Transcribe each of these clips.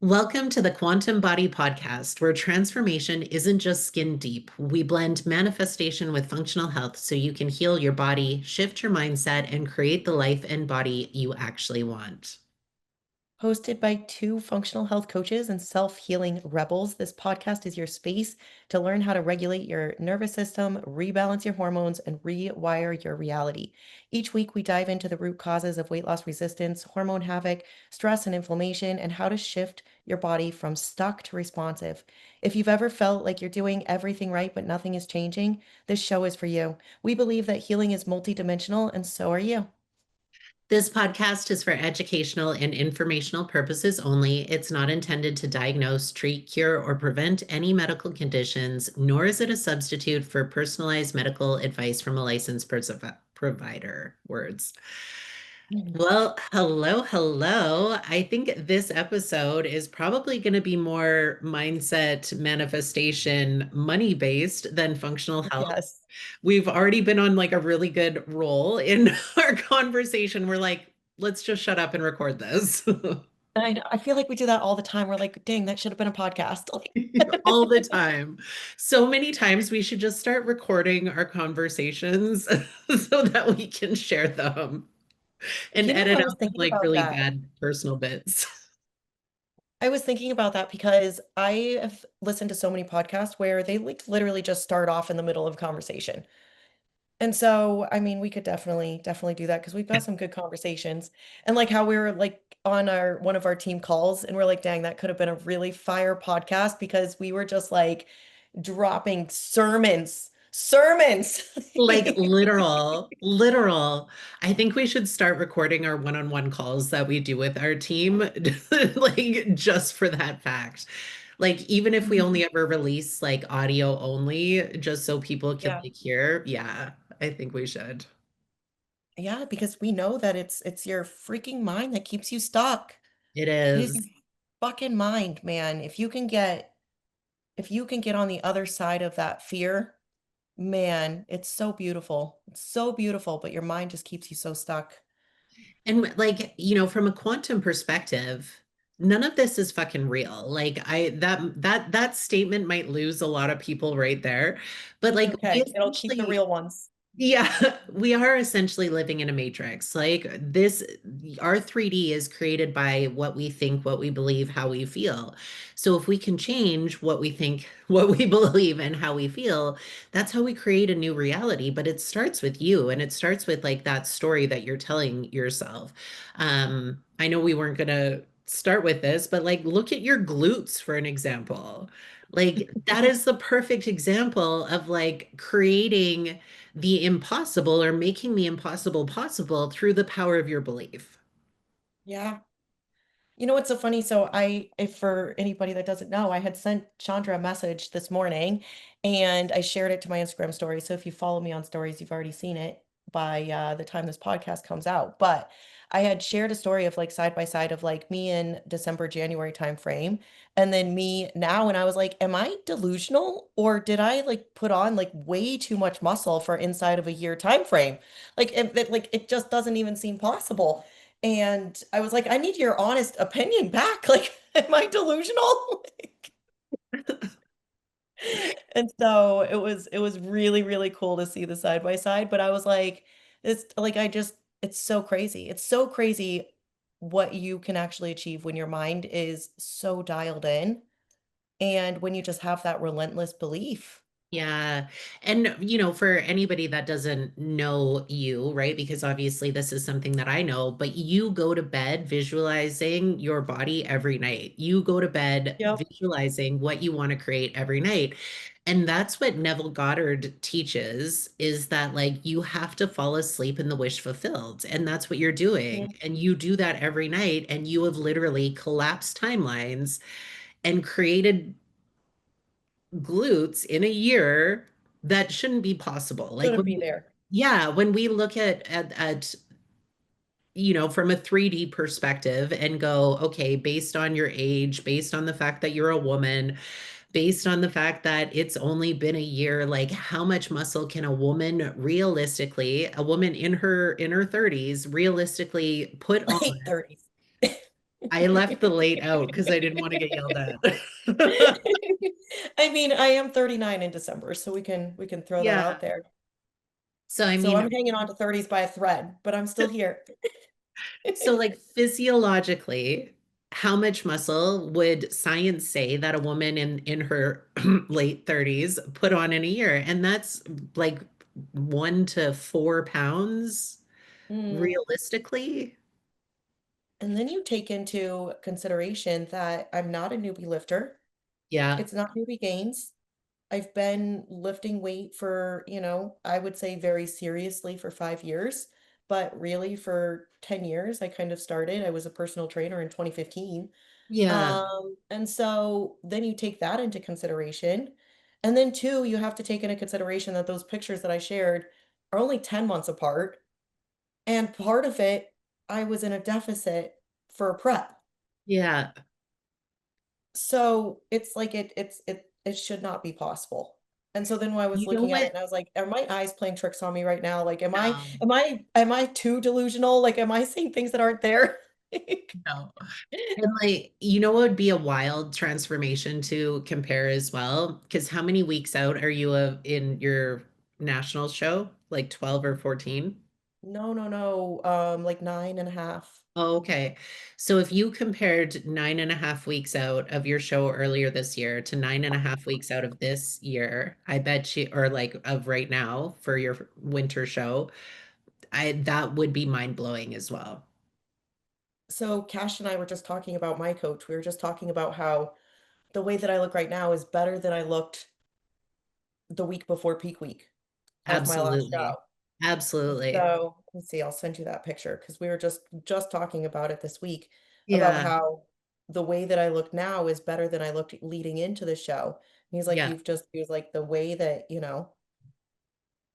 Welcome to the Quantum Body Podcast, where transformation isn't just skin deep. We blend manifestation with functional health so you can heal your body, shift your mindset, and create the life and body you actually want. Hosted by two functional health coaches and self-healing rebels, this podcast is your space to learn how to regulate your nervous system, rebalance your hormones, and rewire your reality. Each week, we dive into the root causes of weight loss resistance, hormone havoc, stress, and inflammation, and how to shift your body from stuck to responsive. If you've ever felt like you're doing everything right, but nothing is changing, this show is for you. We believe that healing is multidimensional, and so are you. This podcast is for educational and informational purposes only. It's not intended to diagnose, treat, cure, or prevent any medical conditions, nor is it a substitute for personalized medical advice from a licensed provider. Words. Well, hello, hello. I think this episode is probably going to be more mindset manifestation money based than functional health. Yes. We've already been on like a really good roll in our conversation. We're like, let's just shut up and record this I know. I feel like we do that all the time. We're like, dang, that should have been a podcast. all the time. So many times we should just start recording our conversations so that we can share them and edit I out was thinking like about really that. bad personal bits. I was thinking about that because I have listened to so many podcasts where they like literally just start off in the middle of a conversation. And so, I mean, we could definitely do that because we've got some good conversations. And like how we were like on our one of our team calls and we're like, dang, that could have been a really fire podcast because we were just like dropping sermons. Like literal. I think we should start recording our one-on-one calls that we do with our team, like just for that fact. Like even if we only ever release like audio only, just so people can Yeah. like hear, yeah, I think we should. Yeah, because we know that it's your freaking mind that keeps you stuck. It It is your is. fucking mind, man. If you can get on the other side of that fear, man, it's so beautiful. It's so beautiful, but your mind just keeps you so stuck. And like, from a quantum perspective, none of this is fucking real. Like that statement might lose a lot of people right there. But It's like we okay. It'll keep the essentially real ones. yeah, we are essentially living in a matrix. Like this, our 3D is created by what we think, what we believe, how we feel. So if we can change what we think, what we believe, and how we feel, that's how we create a new reality. But it starts with you, and it starts with like that story that you're telling yourself. I know we weren't gonna start with this, but like look at your glutes for an example. Like that is the perfect example of like creating the impossible or making the impossible possible through the power of your belief. Yeah. You know what's so funny? So if for anybody that doesn't know, I had sent Chandra a message this morning and I shared it to my Instagram story. So if you follow me on stories, you've already seen it by the time this podcast comes out. But I had shared a story of like side by side of like me in December, January timeframe, and then me now. And I was like, am I delusional or did I like put on like way too much muscle for inside of a year time frame? Like it just doesn't even seem possible. And I was like, I need your honest opinion back. Like, am I delusional? And so it was really, really cool to see the side by side. But I was like, it's like it's so crazy. It's so crazy what you can actually achieve when your mind is so dialed in and when you just have that relentless belief. Yeah. And, for anybody that doesn't know you, right? Because obviously this is something that I know, but you go to bed visualizing your body every night. You go to bed Yep. visualizing what you want to create every night. And that's what Neville Goddard teaches is that like you have to fall asleep in the wish fulfilled. And that's what you're doing. Mhm. And you do that every night. And you have literally collapsed timelines and created glutes in a year that shouldn't be possible. Like Shouldn't when be there. yeah, when we look at from a 3D perspective and go, okay, based on your age, based on the fact that you're a woman, based on the fact that it's only been a year, like how much muscle can a woman realistically, a woman in her 30s realistically put on Late 30s. I left the late out because I didn't want to get yelled at. I mean, I am 39 in December, so we can throw that Yeah. out there. So I So mean, I'm hanging on to 30s by a thread, but I'm still here. so like physiologically, how much muscle would science say that a woman in her late 30s put on in a year? And that's like 1 to 4 pounds Mm. realistically. And then you take into consideration that I'm not a newbie lifter. Yeah. It's not newbie gains. I've been lifting weight for, I would say very seriously for 5 years, but really for 10 years, I kind of started. I was a personal trainer in 2015. Yeah. And so then you take that into consideration. And then two, you have to take into consideration that those pictures that I shared are only 10 months apart. And part of it, I was in a deficit for prep. Yeah. So it's like it should not be possible. And so then when I was You know looking at it what? and I was like, are my eyes playing tricks on me right now? Like, am I No, am I am I too delusional? Like, am I seeing things that aren't there? no. And like, you know what would be a wild transformation to compare as well? Because how many weeks out are you in your national show? Like 12 or 14? No, no, no. Like 9.5. Oh, okay. So if you compared 9.5 weeks out of your show earlier this year to 9.5 weeks out of this year, I bet you, or like of right now for your winter show, that would be mind blowing as well. So Cash and I were just talking about my coach. We were just talking about how the way that I look right now is better than I looked the week before peak week of my last Absolutely. show. Absolutely. So let's see, I'll send you that picture because we were just talking about it this week about Yeah. how the way that I look now is better than I looked leading into the show. And he's like, Yeah. he was like, the way that,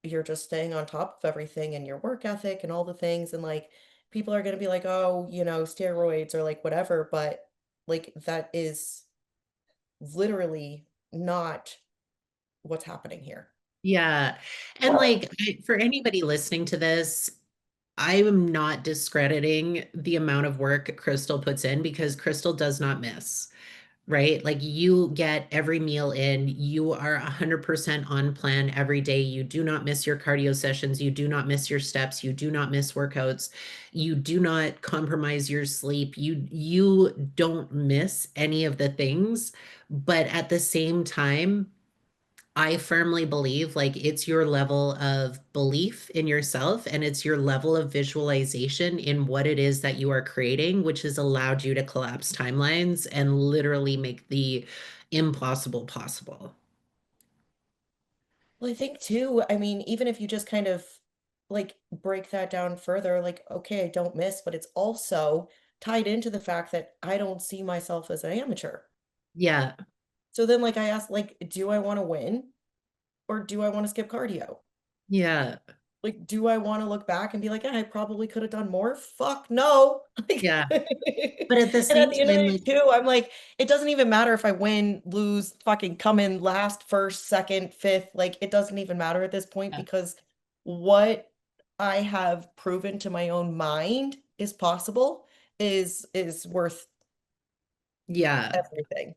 you're just staying on top of everything and your work ethic and all the things. And like, people are going to be like, oh, steroids or like whatever. But like, that is literally not what's happening here. Yeah. And like for anybody listening to this, I am not discrediting the amount of work Crystal puts in because Crystal does not miss, right? Like you get every meal in, you are 100% on plan every day. You do not miss your cardio sessions, you do not miss your steps, you do not miss workouts, you do not compromise your sleep. You don't miss any of the things, but at the same time, I firmly believe like it's your level of belief in yourself and it's your level of visualization in what it is that you are creating, which has allowed you to collapse timelines and literally make the impossible possible. Well, I think too, I mean, even if you just kind of like break that down further, like, okay, I don't miss, but it's also tied into the fact that I don't see myself as an amateur. Yeah, So then, like, I asked, like, do I want to win or do I want to skip cardio? yeah, Like, do I want to look back and be like, "Yeah, I probably could have done more? Fuck no. Like, yeah. But at the and at same the end of time, the day, like, too, I'm like, it doesn't even matter if I win, lose, fucking come in last, first, second, fifth. Like, it doesn't even matter at this point yeah, because what I have proven to my own mind is possible is worth yeah. everything.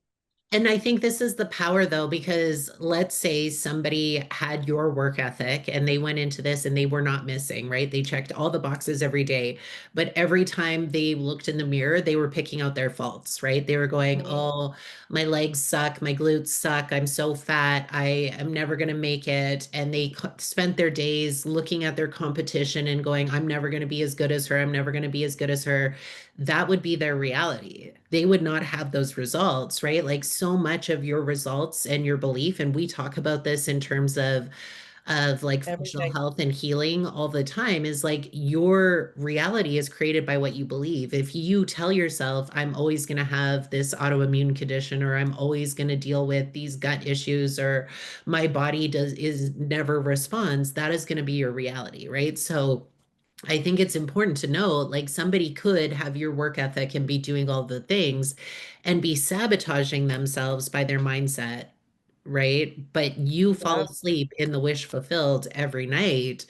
And I think this is the power though, because let's say somebody had your work ethic and they went into this and they were not missing, right? They checked all the boxes every day, but every time they looked in the mirror, they were picking out their faults, right? They were going, Mhm. oh, my legs suck, my glutes suck, I'm so fat, I am never going to make it. And they spent their days looking at their competition and going, I'm never going to be as good as her, I'm never going to be as good as her. That would be their reality. They would not have those results, right? Like so much of your results and your belief, and we talk about this in terms of like functional Everything. health and healing all the time is like your reality is created by what you believe. If you tell yourself, I'm always going to have this autoimmune condition, or I'm always going to deal with these gut issues, or my body does is never responds, that is going to be your reality, right? So I think it's important to know like somebody could have your work ethic and be doing all the things and be sabotaging themselves by their mindset, right? But you fall Yeah. asleep in the wish fulfilled every night,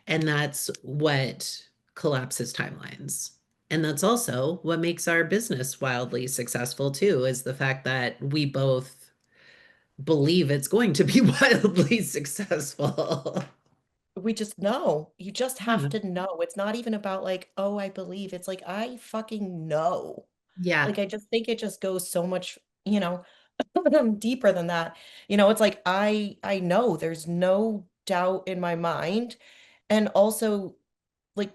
and that's what collapses timelines. And that's also what makes our business wildly successful too, is the fact that we both believe it's going to be wildly successful. We just know. You just have Yeah. to know. It's not even about like, oh, I believe. It's like, I fucking know. Yeah. Like, I just think it just goes so much, deeper than that. It's like I know there's no doubt in my mind. And also, like,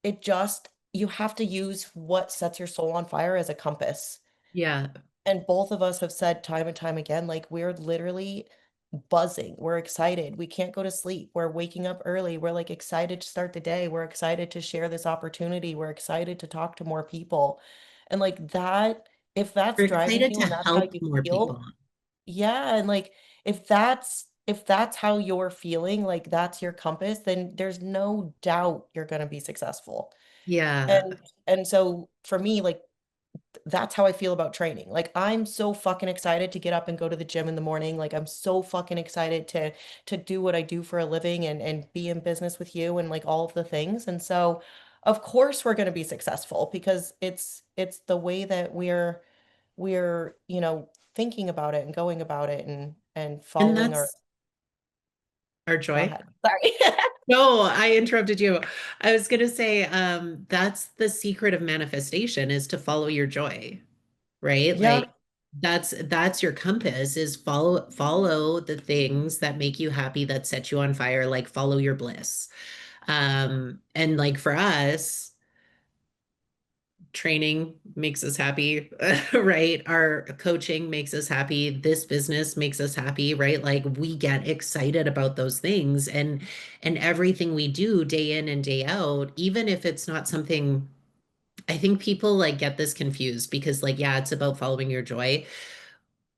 it just you have to use what sets your soul on fire as a compass. Yeah. And both of us have said time and time again, like, we're literally buzzing. We're excited. We can't go to sleep. We're waking up early. We're like excited to start the day. We're excited to share this opportunity. We're excited to talk to more people. And like that, if that's We're driving excited you to and that's how help you more people. feel, yeah. And like if that's how you're feeling, like that's your compass, then there's no doubt you're going to be successful. Yeah. And so for me, like that's how I feel about training. Like I'm so fucking excited to get up and go to the gym in the morning. Like I'm so fucking excited to do what I do for a living and be in business with you and like all of the things. And so of course we're going to be successful because it's the way that we're thinking about it and going about it and And following our that's our go joy. ahead. Sorry. No, I interrupted you. I was going to say, that's the secret of manifestation is to follow your joy, right? Yeah. Like that's your compass is follow the things that make you happy, that set you on fire, like follow your bliss. And like for us, training makes us happy, right? Our coaching makes us happy. This business makes us happy, right? Like we get excited about those things and everything we do day in and day out, even if it's not something I think people like get this confused because like yeah, it's about following your joy.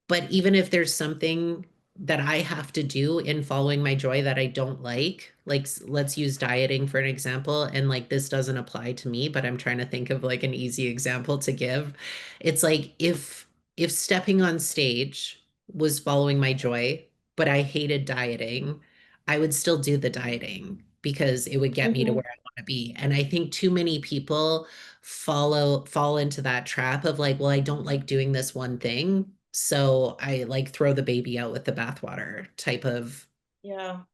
But even if there's something that I have to do in following my joy that I don't like let's use dieting for an example, and like this doesn't apply to me, but I'm trying to think of like an easy example to give. It's like if stepping on stage was following my joy, but I hated dieting, I would still do the dieting because it would get me to Hmm. where I want to be. And I think too many people fall into that trap of like, well, I don't like doing this one thing, so I like throw the baby out with the bathwater type of, Yeah.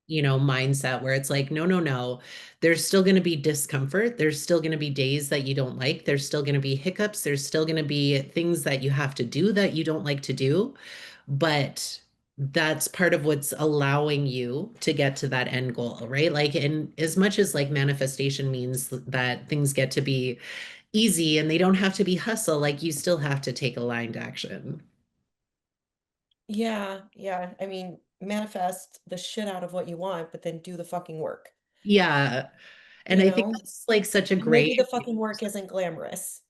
mindset where it's like, no, no, no. There's still going to be discomfort. There's still going to be days that you don't like. There's still going to be hiccups. There's still going to be things that you have to do that you don't like to do. But that's part of what's allowing you to get to that end goal, right? Like, and as much as like manifestation means that things get to be easy and they don't have to be hustle, like you still have to take aligned action. Yeah. Yeah. I mean, manifest the shit out of what you want, but then do the fucking work, Yeah. And you I think know? that's like such a And maybe great, the fucking work isn't glamorous.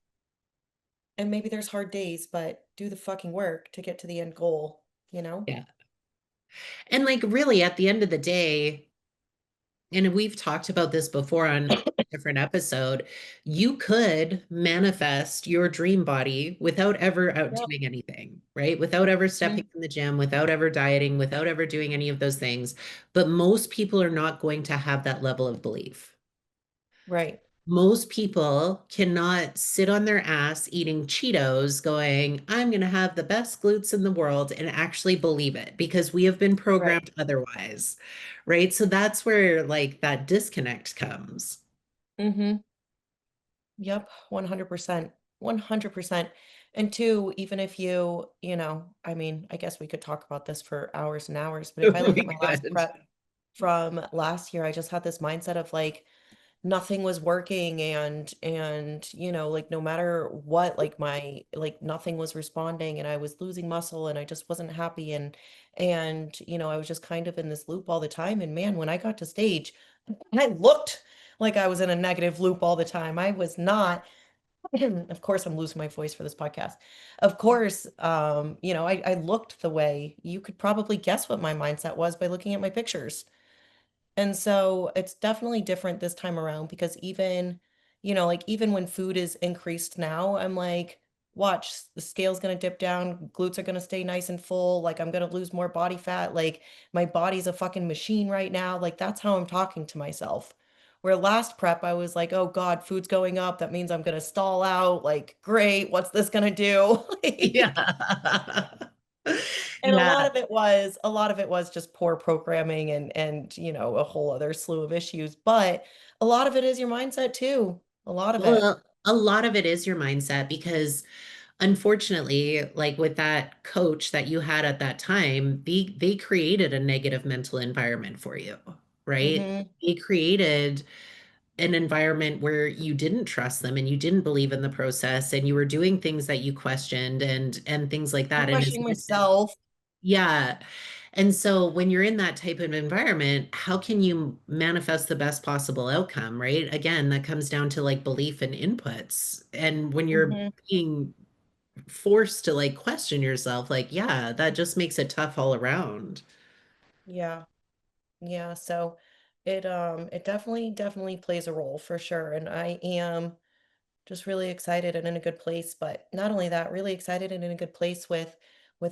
And maybe there's hard days, but do the fucking work to get to the end goal, you know? yeah. And like really at the end of the day, and we've talked about this before on a different episode, you could manifest your dream body without ever out Yep. doing anything, right? Without ever stepping Mhm. in the gym, without ever dieting, without ever doing any of those things. But most people are not going to have that level of belief. Right. Most people cannot sit on their ass eating Cheetos going, I'm going to have the best glutes in the world and actually believe it because we have been Right. programmed otherwise. Right. So that's where like that disconnect comes. Mm-hmm. Yep. 100%. 100%. And two, even if I mean, I guess we could talk about this for hours and hours, but if I look at We my last could. prep from last year, I just had this mindset of like, nothing was working and like no matter what like my like nothing was responding and I was losing muscle and I just wasn't happy and I was just kind of in this loop all the time and man when I got to stage I looked like I was in a negative loop all the time. I was not. Of course I'm losing my voice for this podcast. Of course I looked the way you could probably guess what my mindset was by looking at my pictures. And so it's definitely different this time around because like even when food is increased now, I'm like, watch, the scale's gonna dip down, glutes are gonna stay nice and full, like I'm gonna lose more body fat, like my body's a fucking machine right now. Like that's how I'm talking to myself. Where last prep, I was like, oh God, food's going up. That means I'm gonna stall out. Like, great, what's this gonna do? Yeah. Like, and Yeah. a lot of it was just poor programming and a whole other slew of issues. But a lot of it is your mindset too. A lot of it. Well, a lot of it is your mindset because unfortunately, like with that coach that you had at that time, they created a negative mental environment for you, right? Mm-hmm. They created an environment where you didn't trust them and you didn't believe in the process and you were doing things that you questioned and things like I'm that. And as questioning you said, myself. yeah. And so when you're in that type of environment, how can you manifest the best possible outcome, right? Again, that comes down to like belief and inputs. And when you're Hmm. being forced to like question yourself, like, yeah, that just makes it tough all around. Yeah. Yeah. So it definitely plays a role for sure. And I am just really excited and in a good place. But not only that, really excited and in a good place with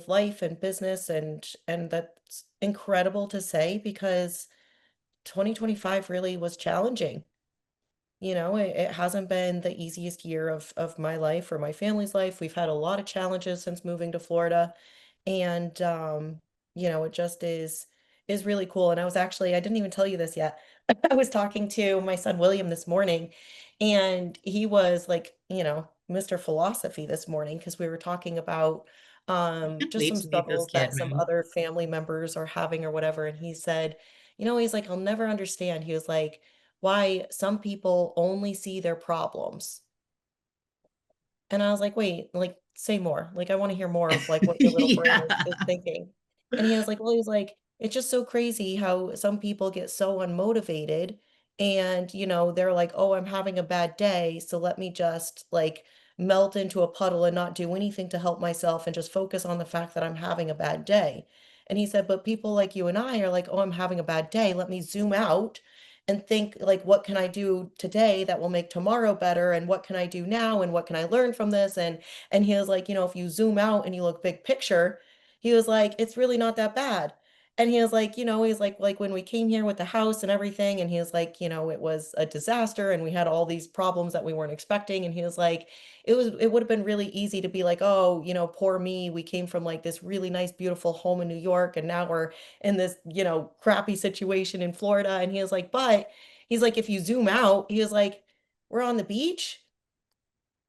life and business and that's incredible to say because 2025 really was challenging. It hasn't been the easiest year of my life or my family's life. We've had a lot of challenges since moving to Florida. And it just is really cool. And I didn't even tell you this yet. I was talking to my son William this morning, and he was like, Mr. Philosophy this morning because we were talking about Can't just wait some to meet this struggles kid, that some man. other family members are having or whatever. And he said, he's like, I'll never understand. He was like, why some people only see their problems. And I was like, "Wait, like, say more. Like, I wanna hear more of, like, what your little brain is Yeah. thinking." And he was like, "Well," he's like, "It's just so crazy how some people get so unmotivated and, they're like, 'Oh, I'm having a bad day, so let me just, like, melt into a puddle and not do anything to help myself and just focus on the fact that I'm having a bad day.'" And he said, "But people like you and I are like, 'Oh, I'm having a bad day. Let me zoom out and think like what can I do today that will make tomorrow better and what can I do now and what can I learn from this and he was like, if you zoom out and you look big picture, he was like it's really not that bad. And he was like, he's like when we came here with the house and everything and he was like, it was a disaster and we had all these problems that we weren't expecting and he was like it would have been really easy to be like, oh, poor me, we came from like this really nice beautiful home in New York and now we're in this, crappy situation in Florida. And he was like, but he's like, if you zoom out, he was like, we're on the beach.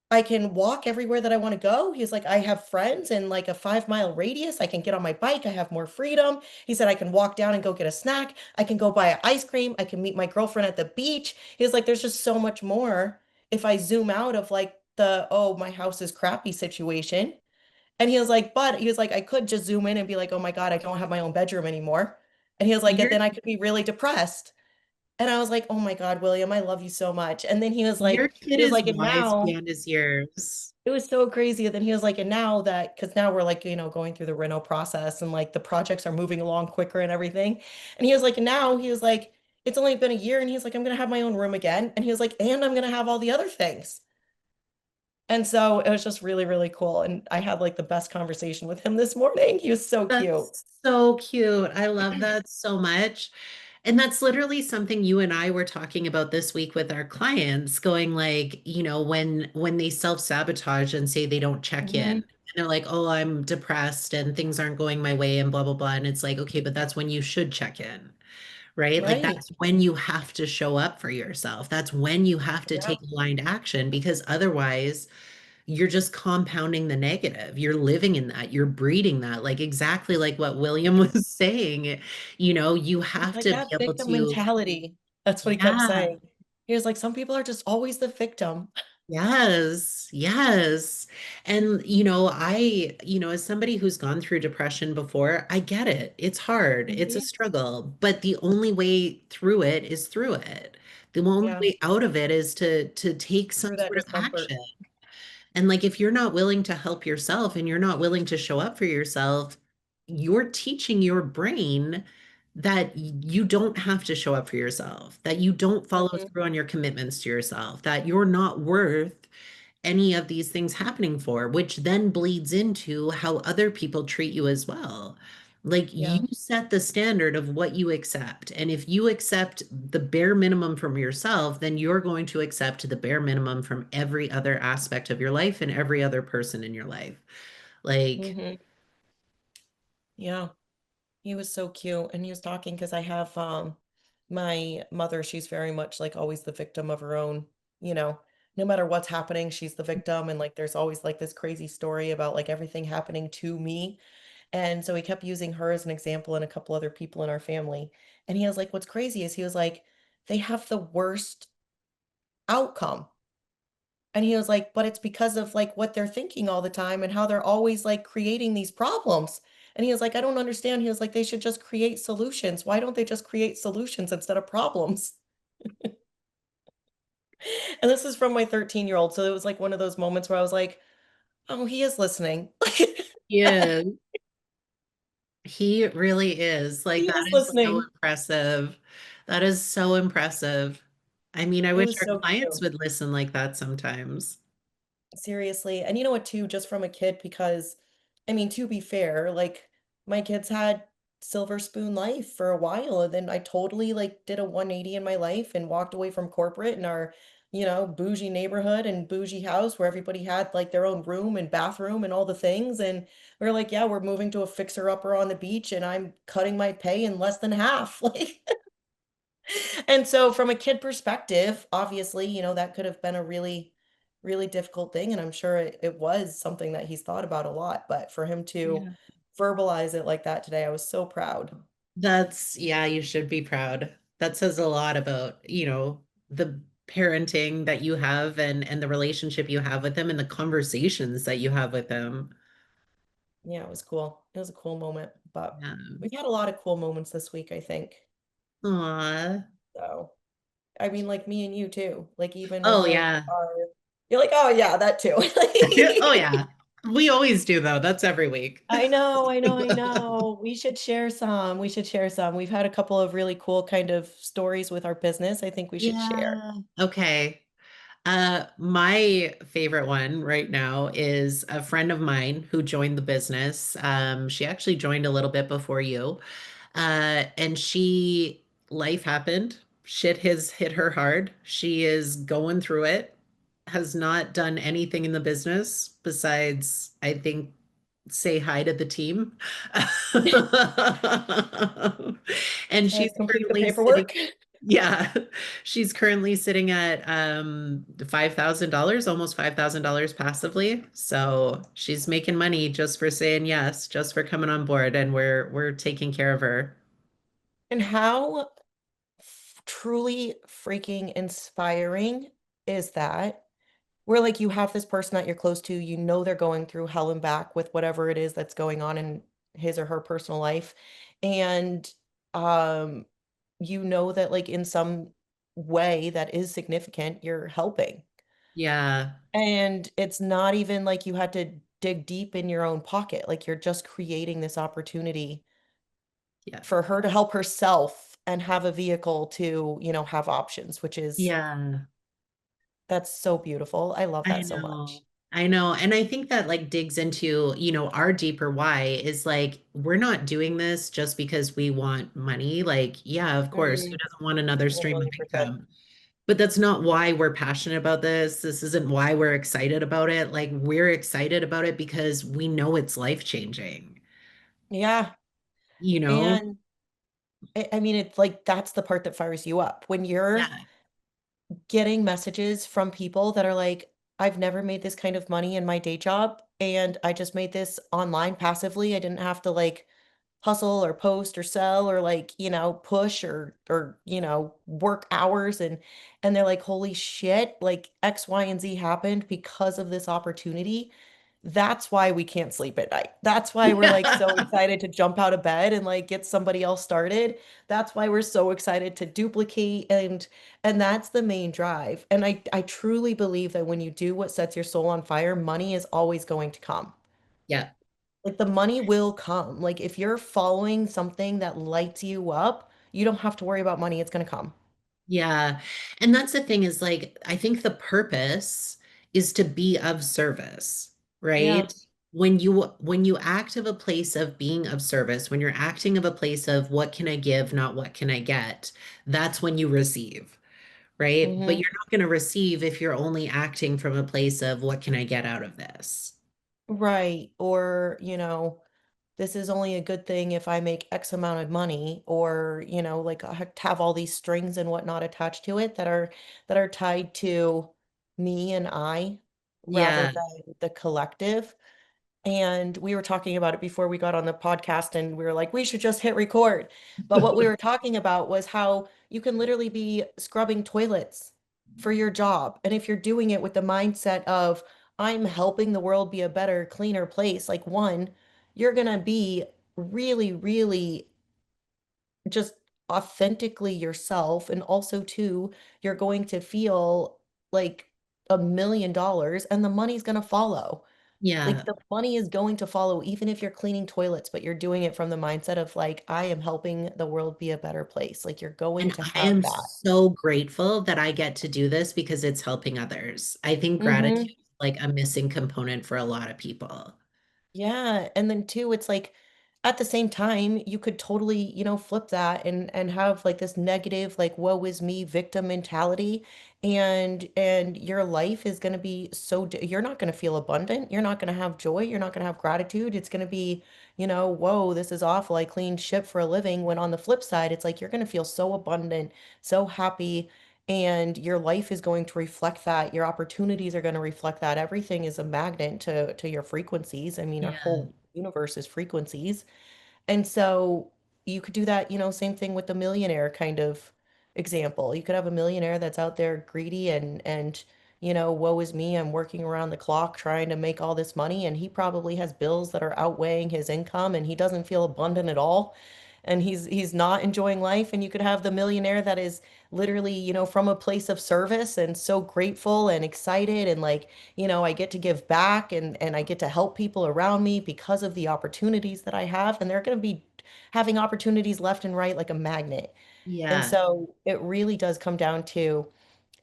I can walk everywhere that I want to go. He's like, I have friends in like a 5 mile radius. I can get on my bike. I have more freedom. He said, I can walk down and go get a snack. I can go buy an ice cream. I can meet my girlfriend at the beach. He was like, there's just so much more if I zoom out of like oh, my house is crappy situation. And he was like, but he was like, I could just zoom in and be like, oh my God, I don't have my own bedroom anymore. And he was like, and Your then I could be really depressed. And I was like, oh my God, William, I love you so much. And then your kid he was is like, and wise now beyond his years. it was so crazy. And then he was like, and now that, because now we're like, going through the reno process and like the projects are moving along quicker and everything. And he was like, and now he was like, it's only been a year. And he's like, I'm going to have my own room again. And he was like, and I'm going to have all the other things. And so it was just really, really cool. And I had like the best conversation with him this morning. He was so cute. That's so cute. I love that so much. And that's literally something you and I were talking about this week with our clients, going like, when they self-sabotage and say they don't check in, Hmm. and they're like, "Oh, I'm depressed and things aren't going my way and blah blah blah." And it's like, "Okay, but that's when you should check in." Right? Like Right. that's when you have to show up for yourself. That's when you have to Yeah. take aligned action because otherwise you're just compounding the negative. You're living in that. You're breeding that. Like exactly like what William was saying. You He's have like to be that able victim to, mentality. That's what he kept yeah, saying. He was like, some people are just always the victim. yes, yes. And, as somebody who's gone through depression before, I get it. It's hard. It's a Hmm. struggle, but the only way through it is through it. The only Yeah. way out of it is to take some Through that sort of discomfort. action. And like if you're not willing to help yourself and you're not willing to show up for yourself, you're teaching your brain that you don't have to show up for yourself, that you don't follow Hmm. through on your commitments to yourself, that you're not worth any of these things happening for, which then bleeds into how other people treat you as well. Like Yeah. you set the standard of what you accept. And if you accept the bare minimum from yourself, then you're going to accept the bare minimum from every other aspect of your life and every other person in your life. Like, Hmm. Yeah. He was so cute. And he was talking because I have my mother, she's very much like always the victim of her own, you know, no matter what's happening, she's the victim. And like there's always like this crazy story about like everything happening to me. And so he kept using her as an example and a couple other people in our family. And he was like, what's crazy is he was like, they have the worst outcome. And he was like, but it's because of like what they're thinking all the time and how they're always like creating these problems. And he was like, I don't understand. He was like, they should just create solutions. Why don't they just create solutions instead of problems? And this is from my 13-year-old. So it was like one of those moments where I was like, oh, he is listening. yeah, he really is. Like, He that is is so listening. impressive. That is so impressive. I mean, I It wish was our so clients cute. would listen like that sometimes. Seriously. And you know what, too, just from a kid, because I mean, to be fair, like my kids had silver spoon life for a while, and then I totally like did a 180 in my life and walked away from corporate in our, bougie neighborhood and bougie house where everybody had like their own room and bathroom and all the things. And we are like, yeah, we're moving to a fixer-upper on the beach and I'm cutting my pay in less than half. Like, and so from a kid perspective, obviously, that could have been a really, really difficult thing. And I'm sure it was something that he's thought about a lot. But for him to Yeah. verbalize it like that today, I was so proud. That's, yeah, you should be proud. That says a lot about, the parenting that you have and the relationship you have with them and the conversations that you have with them. Yeah, it was cool. It was a cool moment. But Yeah. we've had a lot of cool moments this week, I think. Aw. So, I mean, like me and you too. Like even Oh our yeah. you're like, oh yeah, that too. Oh yeah. We always do though. That's every week. I know, I know, I know. We should share some. We should share some. We've had a couple of really cool kind of stories with our business. I think we should share. Yeah. Okay. My favorite one right now is a friend of mine who joined the business. She actually joined a little bit before you. And life happened. Shit has hit her hard. She is going through it, has not done anything in the business besides, I think, say hi to the team. And she's Complete the currently sitting, paperwork. yeah, she's currently sitting at $5,000, almost $5,000 passively. So she's making money just for saying yes, just for coming on board, and we're taking care of her. And how truly freaking inspiring is that? Where like you have this person that you're close to, they're going through hell and back with whatever it is that's going on in his or her personal life. And um that like in some way that is significant, you're helping. Yeah. And it's not even like you had to dig deep in your own pocket. Like you're just creating this opportunity Yeah. for her to help herself and have a vehicle to, have options, which is Yeah. that's so beautiful. I love I that so much. know. I know. And I think that like digs into, our deeper why is like, we're not doing this just because we want money. Like, yeah, of course, who Mm, doesn't want another stream of 100%. income? But that's not why we're passionate about this. This isn't why we're excited about it. Like, we're excited about it because we know it's life changing, Yeah. you know? And I mean, it's like that's the part that fires you up when you're Yeah. getting messages from people that are like, I've never made this kind of money in my day job, and I just made this online passively. I didn't have to like hustle or post or sell or like, push or, work hours and they're like, "Holy shit, like X, Y, and Z happened because of this opportunity." That's why we can't sleep at night. That's why we're like so excited to jump out of bed and like get somebody else started. That's why we're so excited to duplicate and that's the main drive. And I truly believe that when you do what sets your soul on fire, money is always going to come. Yeah. Like the money will come. Like if you're following something that lights you up, you don't have to worry about money. It's going to come. Yeah. And that's the thing is like, I think the purpose is to be of service, Yeah. right? when you act of a place of being of service, when you're acting of a place of what can I give, not what can I get, that's when you receive, right? But Hmm. you're not going to receive if you're only acting from a place of what can I get out of this? Right. Or, this is only a good thing if I make X amount of money, or, like I have all these strings and whatnot attached to it that are tied to me and I rather Yeah. than the collective. And we were talking about it before we got on the podcast, and we were like, we should just hit record. But what we were talking about was how you can literally be scrubbing toilets for your job. And if you're doing it with the mindset of, I'm helping the world be a better, cleaner place, like one, you're going to be really, really just authentically yourself. And also, two, you're going to feel like $1 million and the money's going to follow. Like Yeah. the money is going to follow even if you're cleaning toilets, but you're doing it from the mindset of like, I am helping the world be a better place. Like you're going And to I have am that. so grateful that I get to do this because it's helping others. I think gratitude Hmm. is like a missing component for a lot of people. Yeah, and then two, it's like at the same time, you could totally, flip that and have like this negative, like woe is me victim mentality, and your life is going to be you're not going to feel abundant, you're not going to have joy, you're not going to have gratitude. It's going to be, whoa, this is awful. I clean shit for a living. When on the flip side, it's like you're going to feel so abundant, so happy, and your life is going to reflect that. Your opportunities are going to reflect that. Everything is a magnet to your frequencies. I mean, our Yeah. whole universe is frequencies. And so you could do that, same thing with the millionaire kind of example. You could have a millionaire that's out there greedy and woe is me, I'm working around the clock trying to make all this money, and he probably has bills that are outweighing his income, and he doesn't feel abundant at all. And he's not enjoying life. And you could have the millionaire that is literally, from a place of service and so grateful and excited, and like, I get to give back, and I get to help people around me because of the opportunities that I have. And they're going to be having opportunities left and right like a magnet. And Yeah. so it really does come down to,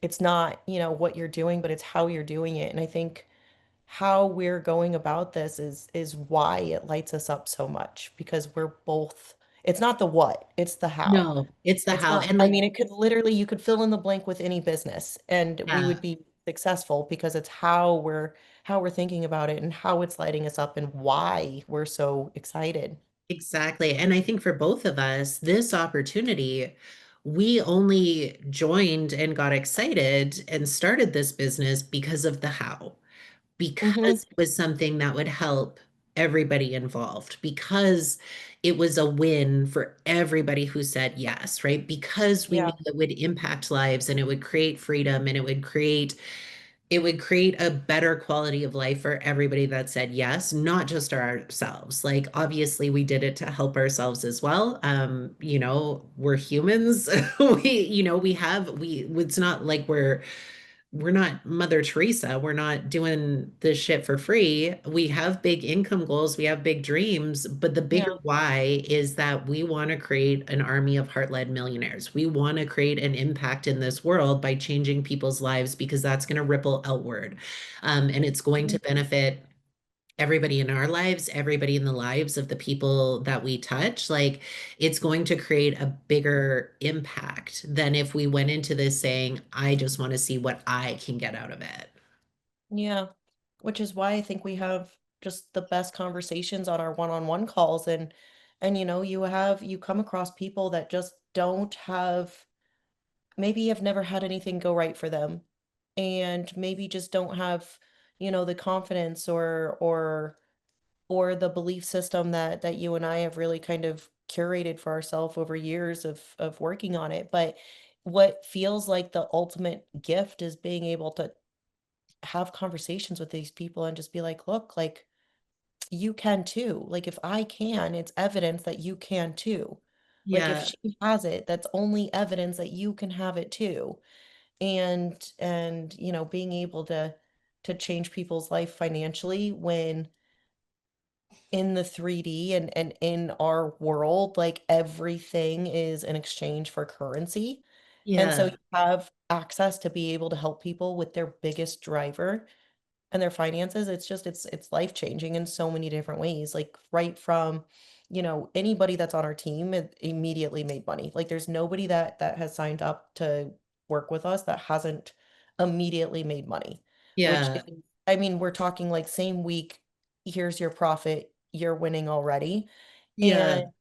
it's not, what you're doing, but it's how you're doing it. And I think how we're going about this is why it lights us up so much, because we're both, it's not the what, it's the how. No, it's the It's how. not, And I like, mean, it could literally, you could fill in the blank with any business and we yeah, would be successful, because it's how we're thinking about it and how it's lighting us up and why we're so excited. exactly. And I think for both of us, this opportunity, we only joined and got excited and started this business because of the how. Hmm. Because it was something that would help everybody involved, because it was a win for everybody who said yes, right? Because we knew Yeah. it would impact lives and it would create freedom and it would create a better quality of life for everybody that said yes, not just ourselves. Like obviously we did it to help ourselves as well. We're humans. We it's not like we're not Mother Teresa. We're not doing this shit for free. We have big income goals, we have big dreams, but the bigger Yeah. why is that we want to create an army of heart-led millionaires. We want to create an impact in this world by changing people's lives because that's going to ripple outward. And it's going Mhm. to benefit everybody in our lives, everybody in the lives of the people that we touch. Like it's going to create a bigger impact than if we went into this saying, I just want to see what I can get out of it. Yeah. Which is why I think we have just the best conversations on our one-on-one calls. And you come across people that just don't have, maybe have never had anything go right for them, and maybe just don't have, the confidence or the belief system that you and I have really kind of curated for ourselves over years of working on it. But what feels like the ultimate gift is being able to have conversations with these people and just be like, look, like you can too. Like if I can, it's evidence that you can too. Like if Yeah. she has it, that's only evidence that you can have it too. And being able to change people's life financially when in the 3D and in our world, like everything is an exchange for currency. And so Yeah. you have access to be able to help people with their biggest driver. and their finances. It's just it's life changing in so many different ways. Like right from, anybody that's on our team immediately made money. Like there's nobody that has signed up to work with us that hasn't immediately made money, which Yeah. I mean, we're talking like same week, here's your profit, you're winning already. Yeah. And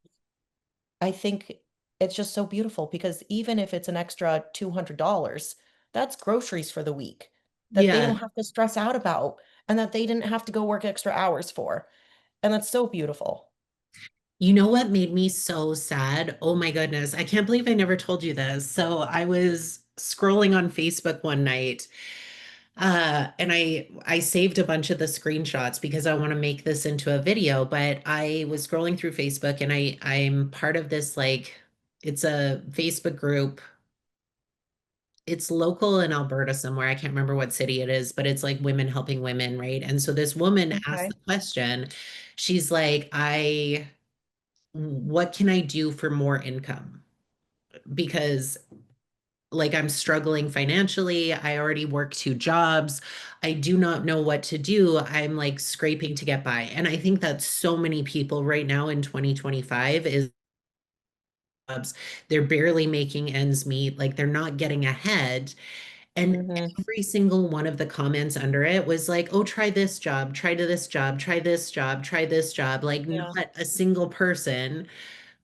I think it's just so beautiful because even if it's an extra $200, that's groceries for the week that they don't Yeah. have to stress out about and that they didn't have to go work extra hours for. And that's so beautiful. You know what made me so sad? Oh my goodness. I can't believe I never told you this. So I was scrolling on Facebook one night, and I saved a bunch of the screenshots because I want to make this into a video, but I was scrolling through Facebook and I'm part of this like it's a Facebook group. It's local in Alberta somewhere. I can't remember what city it is, but it's like women helping women, right? And so this woman asked the Okay. question. She's like, what can I do for more income? Because like I'm struggling financially. I already work two jobs. I do not know what to do. I'm like scraping to get by. And I think that so many people right now in 2025 is jobs. They're barely making ends meet. Like they're not getting ahead. And Hmm. every single one of the comments under it was like, oh, try this job, try to this job, try this job, try this job. Like Yeah. not a single person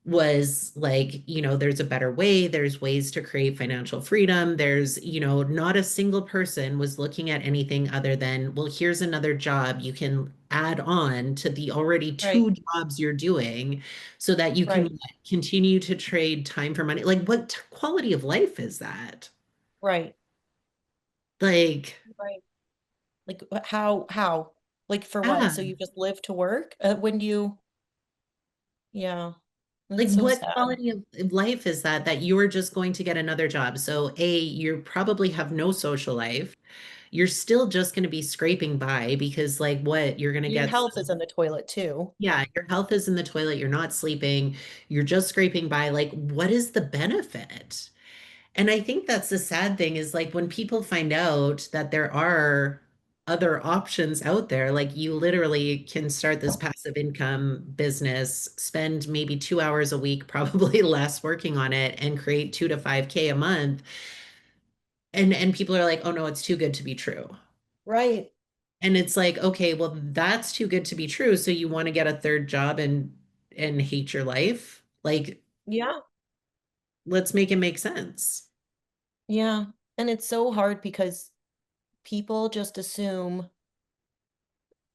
was like, there's a better way. There's ways to create financial freedom. There's, not a single person was looking at anything other than, well, here's another job you can add on to the already Right. two jobs you're doing so that you can Right. continue to trade time for money. Like, what quality of life is that? Right. Like, Right. Like how? Like for what? yeah. So you just live to work? When do you? Yeah. Like, That's so what sad. quality of life is that that you're just going to get another job? So, A, you probably have no social life. You're still just going to be scraping by because, like, what you're going to Your get health some, is in the toilet too. yeah, your health is in the toilet. You're not sleeping. You're just scraping by. Like, what is the benefit? And I think that's the sad thing is like when people find out that there are other options out there, like you literally can start this passive income business, spend maybe 2 hours a week, probably less working on it, and create 2 to 5K a month. And people are like, oh no, it's too good to be true. Right. And it's like, okay, well, that's too good to be true. So you want to get a third job and hate your life? Like, Yeah. let's make it make sense. Yeah. And it's so hard because people just assume,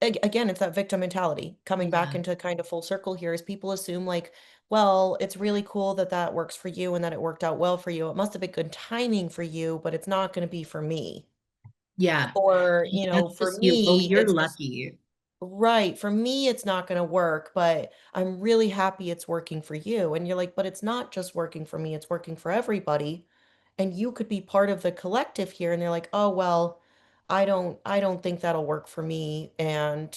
again, it's that victim mentality coming back Yeah. into kind of full circle here is people assume like, well, it's really cool that that works for you and that it worked out well for you. It must have been good timing for you, but it's not going to be for me. Yeah. Or, That's for just you. Oh, me, you're it's just lucky. right. For me, it's not going to work, but I'm really happy it's working for you. And you're like, but it's not just working for me, it's working for everybody. And you could be part of the collective here. And they're like, oh, well, I don't think that'll work for me. And,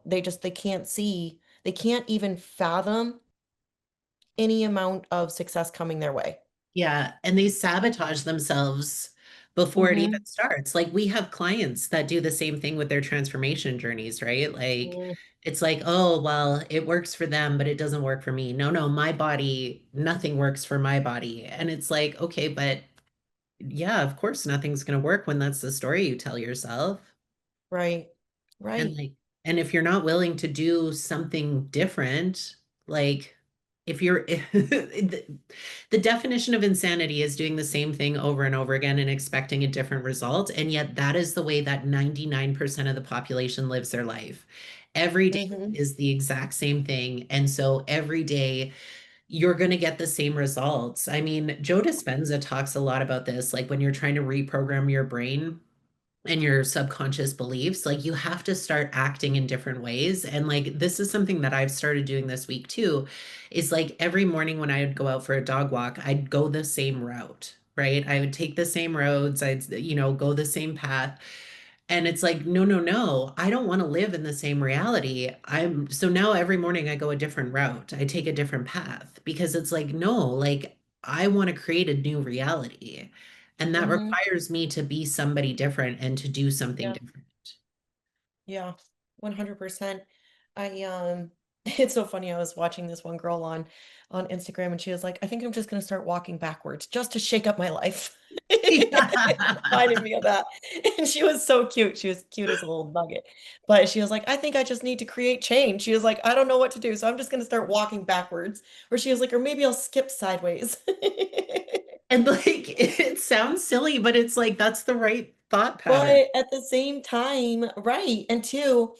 they can't see, they can't even fathom any amount of success coming their way. Yeah. And they sabotage themselves before it even Mm-hmm. starts. Like we have clients that do the same thing with their transformation journeys, right? Like it's like, oh, well, it works for them, but it doesn't work for me. No, no, my body, nothing works for my body. And it's like, okay, but yeah, of course, nothing's going to work when that's the story you tell yourself. Right. And Right. like, and if you're not willing to do something different, like if you're the definition of insanity is doing the same thing over and over again and expecting a different result. And yet that is the way that 99% of the population lives their life. Every day Mm-hmm. is the exact same thing. And so every day you're going to get the same results. I mean, Joe Dispenza talks a lot about this, like when you're trying to reprogram your brain and your subconscious beliefs, like you have to start acting in different ways. And like this is something that I've started doing this week too, is like every morning when I would go out for a dog walk, I'd go the same route, right? I would take the same roads, I'd, go the same path. And it's like, no, no, no, I don't want to live in the same reality. So now every morning I go a different route. I take a different path because it's like, no, like I want to create a new reality. And that Mm-hmm. requires me to be somebody different and to do something Yeah. different. Yeah, 100%. It's so funny. I was watching this one girl on Instagram and she was like, I think I'm just gonna start walking backwards just to shake up my life. It reminded me of that. And she was so cute. She was cute as a little nugget. But she was like, I think I just need to create change. She was like, I don't know what to do, so I'm just gonna start walking backwards. Or she was like, or maybe I'll skip sideways. And like it sounds silly, but it's like that's the right thought pattern. But at the same time, right. And two,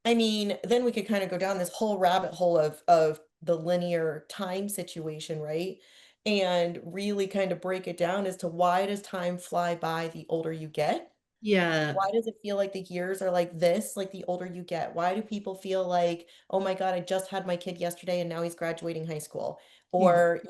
I mean, then we could kind of go down this whole rabbit hole of the linear time situation, right? And really kind of break it down as to why does time fly by the older you get? Yeah. Why does it feel like the years are like this, like the older you get? Why do people feel like, oh my God, I just had my kid yesterday and now he's graduating high school? Or,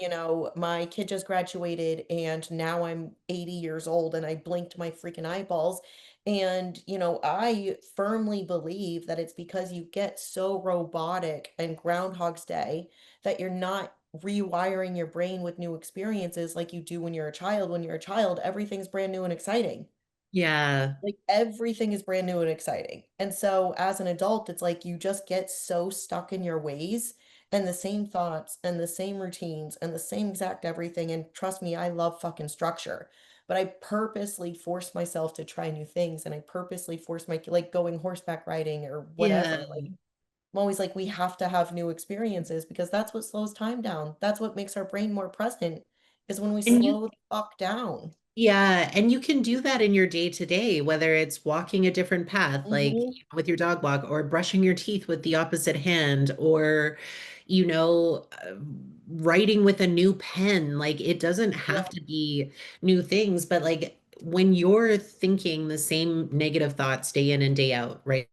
my kid just graduated and now I'm 80 years old and I blinked my freaking eyeballs. And, I firmly believe that it's because you get so robotic and Groundhog's Day that you're not rewiring your brain with new experiences like you do when you're a child. When you're a child, everything's brand new and exciting. Yeah. Like everything is brand new and exciting. And so as an adult, it's like you just get so stuck in your ways and the same thoughts and the same routines and the same exact everything. And trust me, I love fucking structure. But I purposely force myself to try new things and I purposely force my like going horseback riding or Yeah. whatever. Like I'm always like, we have to have new experiences because that's what slows time down. That's what makes our brain more present is when we And you slow the fuck down. Yeah, and you can do that in your day to day, whether it's walking a different path, like Hmm. with your dog walk, or brushing your teeth with the opposite hand, or, writing with a new pen. Like it doesn't have Yeah. to be new things, but like when you're thinking the same negative thoughts day in and day out, right?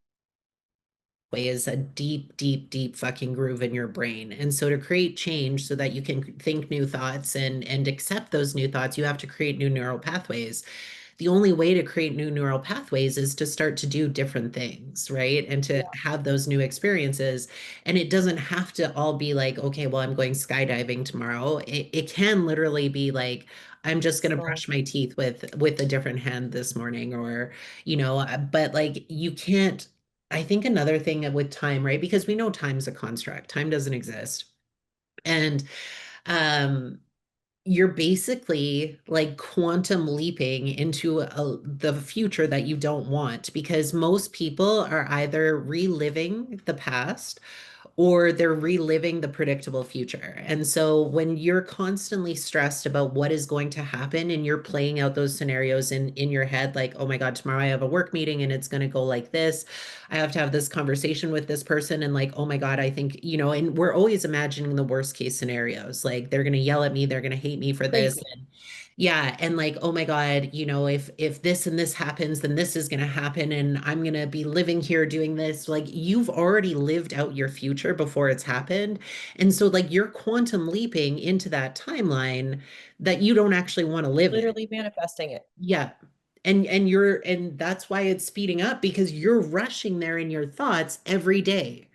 Is a deep, deep, deep fucking groove in your brain. And so to create change so that you can think new thoughts and accept those new thoughts, you have to create new neural pathways. The only way to create new neural pathways is to start to do different things, right? And to Yeah. have those new experiences. And it doesn't have to all be like, okay, well, I'm going skydiving tomorrow. It can literally be like, I'm just going to So brush my teeth with a different hand this morning, or, but like you can't. I think another thing with time, right? Because we know time's a construct. Time doesn't exist. And um you're basically like quantum leaping into the future that you don't want, because most people are either reliving the past or they're reliving the predictable future. And so when you're constantly stressed about what is going to happen and you're playing out those scenarios in your head, like, oh my God, tomorrow I have a work meeting and it's going to go like this. I have to have this conversation with this person. And like, oh my God, I think, and we're always imagining the worst case scenarios. Like they're going to yell at me, they're going to hate me for this. crazy. And yeah, and like, oh my God, if this and this happens, then this is gonna happen, and I'm gonna be living here doing this. Like you've already lived out your future before it's happened. And so like you're quantum leaping into that timeline that you don't actually want to live in. Literally manifesting it. Yeah. And that's why it's speeding up, because you're rushing there in your thoughts every day.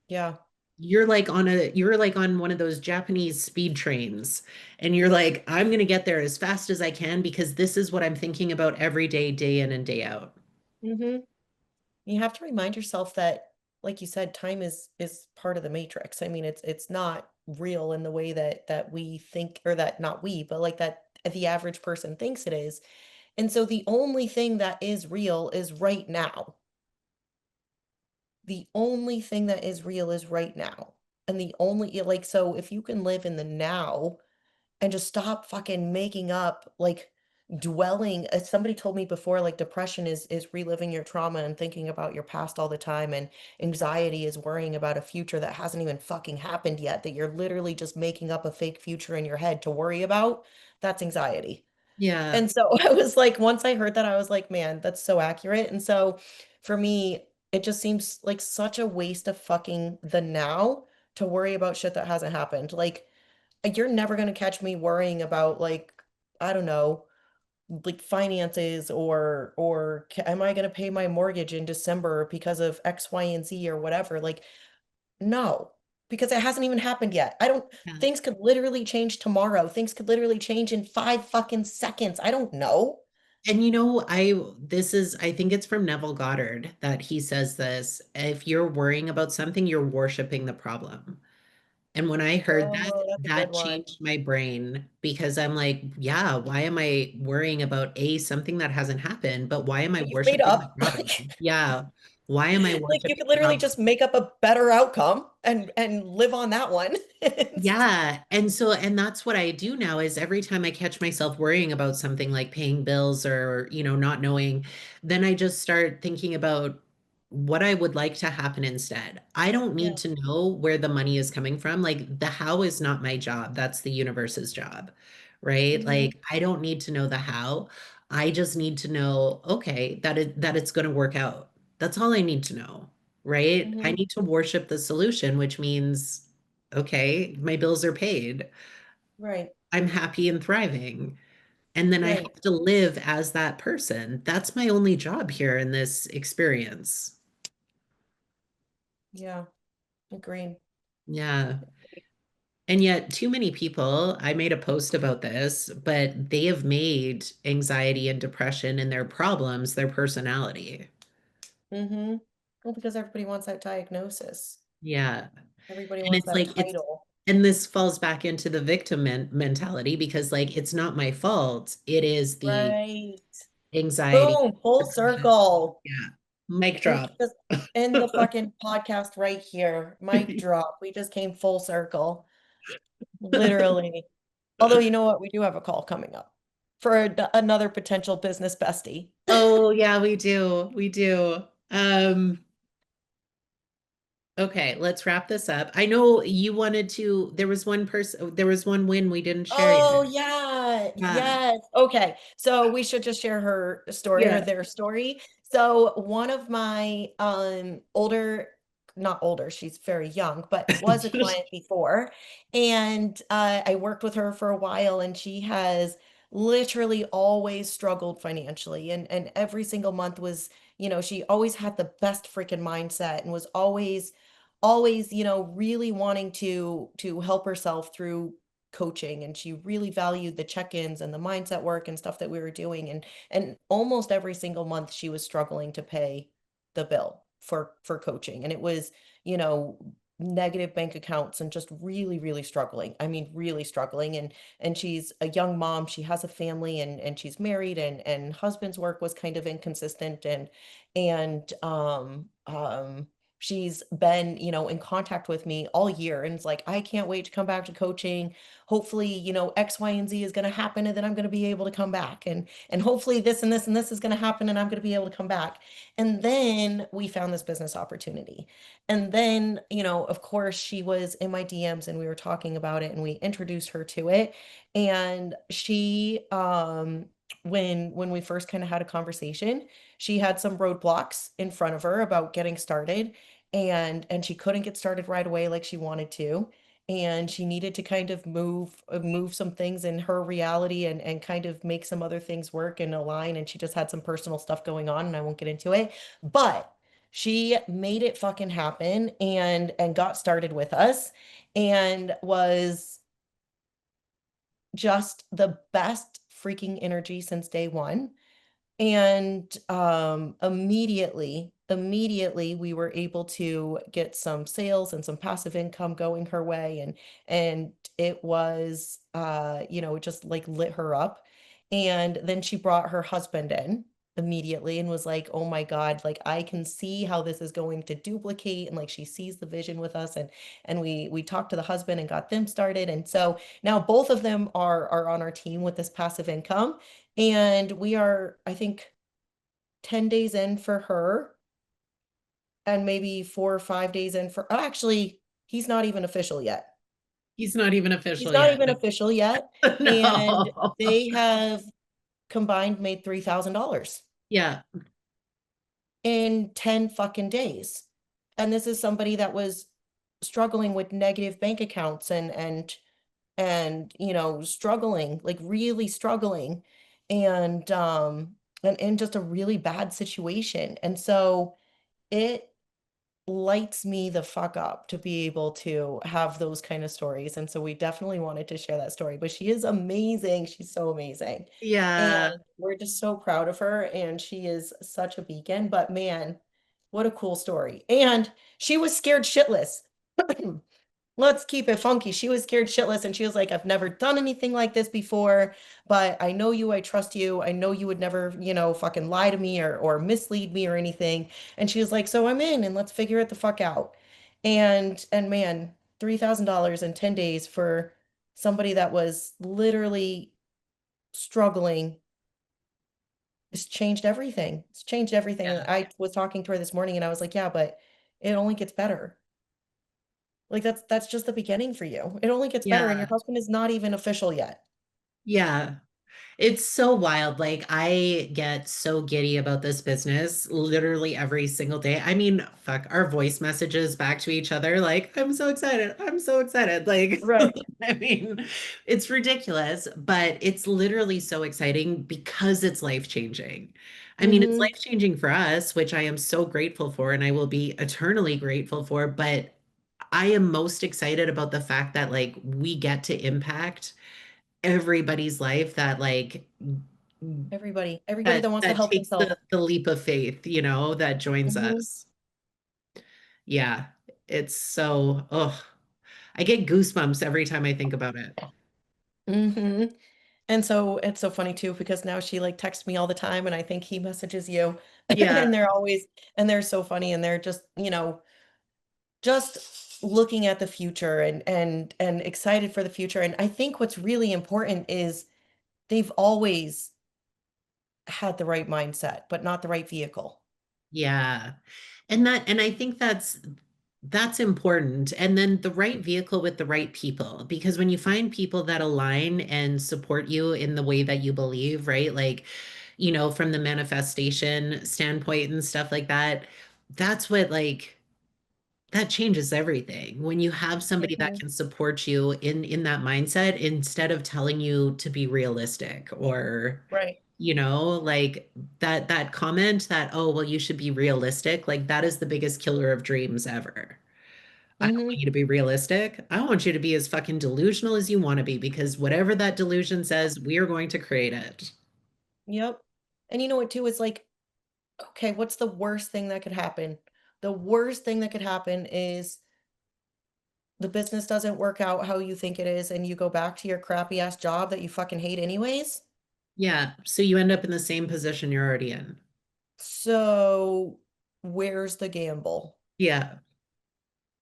Yeah. You're like on one of those Japanese speed trains, and you're like, I'm gonna get there as fast as I can because this is what I'm thinking about every day, day in and day out. Hmm. You have to remind yourself that, like you said, time is part of the matrix. I mean, it's not real in the way that we think, or that not we, but like that the average person thinks it is. And so the only thing that is real is right now. The only thing that is real is right now. And the only like so if you can live in the now and just stop fucking making up like dwelling as somebody told me before, like depression is reliving your trauma and thinking about your past all the time, and anxiety is worrying about a future that hasn't even fucking happened yet, that you're literally just making up a fake future in your head to worry about. That's anxiety. Yeah. And so I was like, once I heard that, I was like, man, that's so accurate. And so for me, it just seems like such a waste of fucking the now to worry about shit that hasn't happened. Like you're never going to catch me worrying about like, I don't know, like finances or am I going to pay my mortgage in December because of X, Y, and Z or whatever. Like, no, because it hasn't even happened yet. I don't, Yeah. things could literally change tomorrow. Things could literally change in 5 fucking seconds. I don't know. And you know, I think it's from Neville Goddard that he says this. If you're worrying about something, you're worshiping the problem. And when I heard that, Oh, that's a good that one. changed my brain because I'm like, yeah, why am I worrying about something that hasn't happened, but why am I But you've made worshiping the up. problem? Yeah. Why am I Like you worshiping could the literally problem? just make up a better outcome and live on that one. Yeah. And that's what I do now is every time I catch myself worrying about something like paying bills or, not knowing, then I just start thinking about what I would like to happen instead. I don't need Yeah. to know where the money is coming from. Like the how is not my job. That's the universe's job, right? Hmm. Like I don't need to know the how. I just need to know, okay, that it's going to work out. That's all I need to know, right? I Hmm. need to worship the solution, which means okay, my bills are paid. Right. I'm happy and thriving. And then I Right. have to live as that person. That's my only job here in this experience. Yeah. Agreed. Yeah. And yet, too many people, I made a post about this, but they have made anxiety and depression and their problems their personality. Hmm. Well, because everybody wants that diagnosis. Yeah. Everybody And wants it's that like, title. and this falls back into the victim mentality because, like, it's not my fault. It is the Right. anxiety, Boom. Full depression. circle. Yeah. Mic We drop. could just end the fucking podcast right here. Mic drop. We just came full circle. Literally. Although, you know what? We do have a call coming up for another potential business bestie. Oh, yeah, we do. We do. Um, okay, let's wrap this up. I know you wanted to, there was one win we didn't share Oh, yet. yeah. Yeah. Yes. Okay. So we should just share her story or Yeah. their story. So one of my older, not older, she's very young, but was a client before. And I worked with her for a while and she has literally always struggled financially. And every single month was, she always had the best freaking mindset and was always, really wanting to help herself through coaching, and she really valued the check-ins and the mindset work and stuff that we were doing, and almost every single month she was struggling to pay the bill for coaching, and it was, you know negative bank accounts and just really struggling. I mean really struggling, and she's a young mom, she has a family, and she's married, and husband's work was kind of inconsistent, and she's been, in contact with me all year and it's like, I can't wait to come back to coaching. Hopefully, X, Y, and Z is going to happen and then I'm going to be able to come back. And hopefully this and this and this is going to happen and I'm going to be able to come back. And then we found this business opportunity. And then, of course, she was in my DMs and we were talking about it and we introduced her to it. And she when we first kind of had a conversation, she had some roadblocks in front of her about getting started, and she couldn't get started right away like she wanted to, and she needed to kind of move some things in her reality, and kind of make some other things work and align, and she just had some personal stuff going on and I won't get into it, but she made it fucking happen and got started with us and was just the best freaking energy since day one. And immediately we were able to get some sales and some passive income going her way, and it was it just like lit her up. And then she brought her husband in immediately and was like, oh my God, like I can see how this is going to duplicate, and like she sees the vision with us, and we talked to the husband and got them started, and so now both of them are on our team with this passive income. And we are, I think, 10 days in for her and maybe 4 or 5 days in for, oh, actually, he's not even official yet. He's not even He's official not yet. even official yet. And No. they have combined made $3,000 Yeah. in 10 fucking days. And this is somebody that was struggling with negative bank accounts and struggling, like really struggling, and in just a really bad situation. And so it lights me the fuck up to be able to have those kind of stories. And so we definitely wanted to share that story. But she is amazing. She's so amazing. And Yeah. we're just so proud of her. And she is such a beacon. But man, what a cool story. And she was scared shitless. Let's keep it funky. She was scared shitless and she was like, I've never done anything like this before, but I know you, I trust you. I know you would never, fucking lie to me or mislead me or anything. And she was like, so I'm in and let's figure it the fuck out. And man, $3,000 in 10 days for somebody that was literally struggling. It's changed everything. It's changed everything. And Yeah. I was talking to her this morning and I was like, yeah, but it only gets better. Like that's just the beginning for you. It only gets better and your Yeah. husband is not even official yet. Yeah. It's so wild. Like, I get so giddy about this business literally every single day. I mean, fuck, our voice messages back to each other, like, I'm so excited. I'm so excited. Like, Right. I mean, it's ridiculous, but it's literally so exciting because it's life-changing. I mean, it's Mm-hmm. life-changing for us, which I am so grateful for, and I will be eternally grateful for. But I am most excited about the fact that, like, we get to impact everybody's life that, like, Everybody that that wants to that help takes themselves. the leap of faith, that joins Mm-hmm. us. Yeah, it's so, oh, I get goosebumps every time I think about it. Mm-hmm. And so it's so funny too, because now she like texts me all the time and I think he messages you Yeah, and they're so funny and they're just, just looking at the future and excited for the future. And I think what's really important is they've always had the right mindset, but not the right vehicle. yeah. And I think that's important. And then the right vehicle with the right people, because when you find people that align and support you in the way that you believe, right? Like, from the manifestation standpoint and stuff like that, that's what, like, that changes everything. When you have somebody that Mhm. can support you in that mindset, instead of telling you to be realistic, or Right. like, that comment that, oh, well, you should be realistic, like, that is the biggest killer of dreams ever. I don't want Hmm. you to be realistic. I want you to be as fucking delusional as you want to be, because whatever that delusion says, we are going to create it. Yep. And you know what, too? It's like, okay, what's the worst thing that could happen? The worst thing that could happen is the business doesn't work out how you think it is, and you go back to your crappy ass job that you fucking hate anyways. Yeah, so you end up in the same position you're already in. So, where's the gamble? Yeah,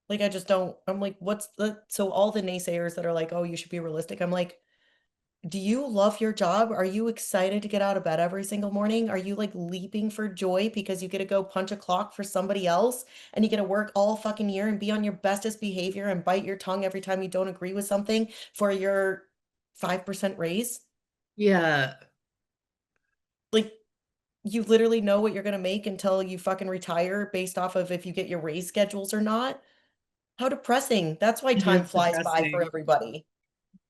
Like, I just don't, I'm like, so all the naysayers that are like, oh, you should be realistic. I'm like, do you love your job? Are you excited to get out of bed every single morning? Are you like leaping for joy because you get to go punch a clock for somebody else and you get to work all fucking year and be on your bestest behavior and bite your tongue every time you don't agree with something for your 5% raise? yeah. Like, you literally know what you're going to make until you fucking retire based off of if you get your raise schedules or not. How depressing. That's why It time is flies by for depressing. everybody.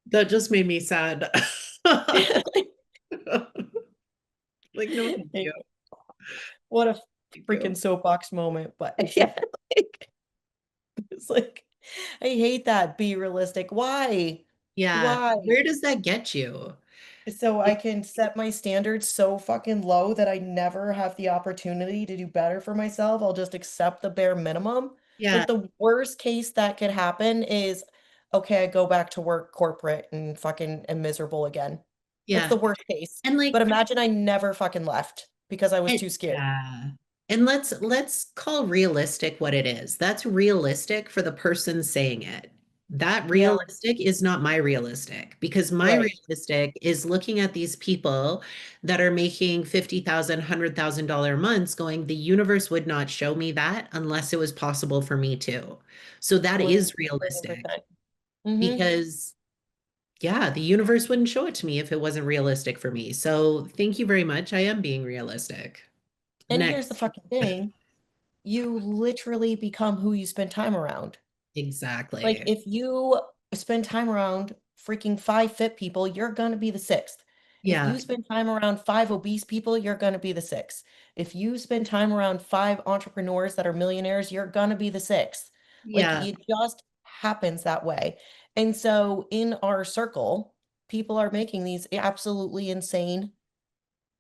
That just made me sad. Like, no, thank you. What a Thank freaking you. soapbox moment. But yeah, like, it's like, I hate that. Be realistic. Why? Yeah. Why? Where does that get you? So I Like, can set my standards so fucking low that I never have the opportunity to do better for myself. I'll just accept the bare minimum. yeah, Like the worst case that could happen is, okay, I go back to work corporate and fucking am miserable again. That's yeah. the worst case. And like, But imagine I never fucking left because I was too scared. yeah. And let's call realistic what it is. That's realistic for the person saying it. That Yeah, realistic is not my realistic, because my right. realistic is looking at these people that are making 50,000, $100,000 months, going, the universe would not show me that unless it was possible for me too. So that One is realistic, 1,000,000%. Mm-hmm. because, yeah, the universe wouldn't show it to me if it wasn't realistic for me. So thank you very much. I am being realistic. And here's the Next. fucking thing. You literally become who you spend time around. Like Exactly. if you spend time around freaking five fit people, you're gonna be the sixth. If Yeah. you spend time around five obese people, you're going to be the sixth. If you spend time around five entrepreneurs that are millionaires, you're going to be the sixth. Like Yeah. it just happens that way. And so in our circle, people are making these absolutely insane,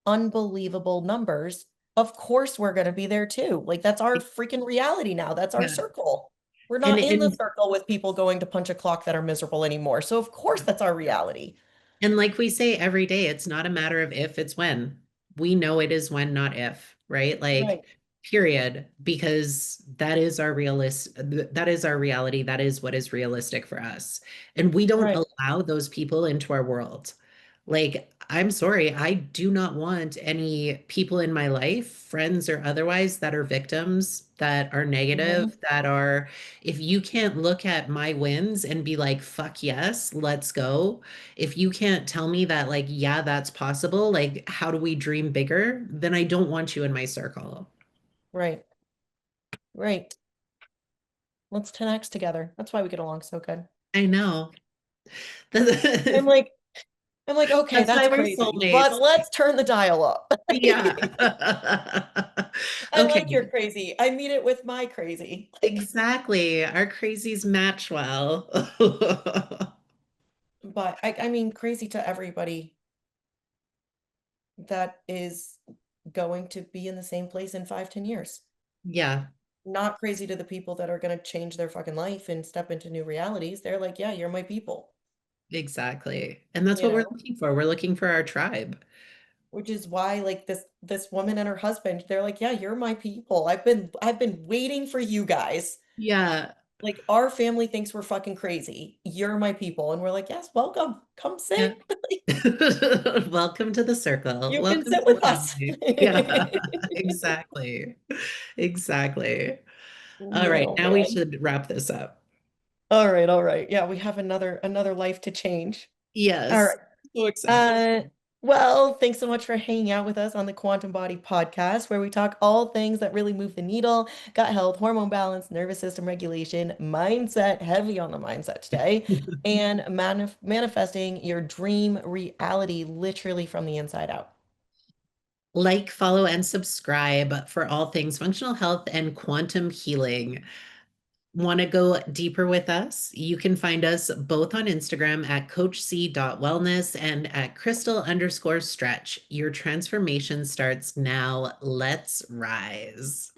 unbelievable numbers. Of course, we're going to be there too. Like that's our freaking reality now. That's our Yeah. circle. We're And not in the and circle with people going to punch a clock that are miserable anymore. So of course, that's our reality. And like we say every day, it's not a matter of if, it's when. We know it is when, not if, right? Like, Right. period, because that is our reality. That is what is realistic for us. And we don't Right. allow those people into our world. Like, I'm sorry, I do not want any people in my life, friends or otherwise, that are victims, that are Mhm. negative, that are, if you can't look at my wins and be like, fuck yes, let's go, if you can't tell me that, like, yeah, that's possible, like, how do we dream bigger? Then I don't want you in my circle. Right. Right. Let's 10x together. That's why we get along so good. I know. I'm like, I'm like, okay, That's why that's we're crazy, but soulmates. let's turn the dial up. Yeah. I like your Okay. crazy. I mean it with my crazy. Like, Exactly. Our crazies match well. but I mean, crazy to everybody that is going to be in the same place in 5, 10 years. Yeah, Not crazy to the people that are going to change their fucking life and step into new realities. They're like, yeah, you're my people, exactly. And that's you what we're know? looking for. We're looking for our tribe. Which is why like this woman and her husband, they're like, yeah, you're my people. I've been waiting for you guys. Yeah. Like our family thinks we're fucking crazy. You're my people. And we're like, yes, welcome. Come sit. Yeah. Welcome to the circle. You can Welcome sit to the with us. family. Yeah, exactly. Exactly. All right, No, now we man. should wrap this up. All right, all right. Yeah, we have another life to change. All Yes. right. So excited. Uh, well, thanks so much for hanging out with us on the Quantum Body podcast, where we talk all things that really move the needle: gut health, hormone balance, nervous system regulation, mindset, heavy on the mindset today, and manifesting your dream reality literally from the inside out. Like, follow, and subscribe for all things functional health and quantum healing. Want to go deeper with us? You can find us both on Instagram at coachc.wellness and at crystal_stretch. Your transformation starts now. Let's rise.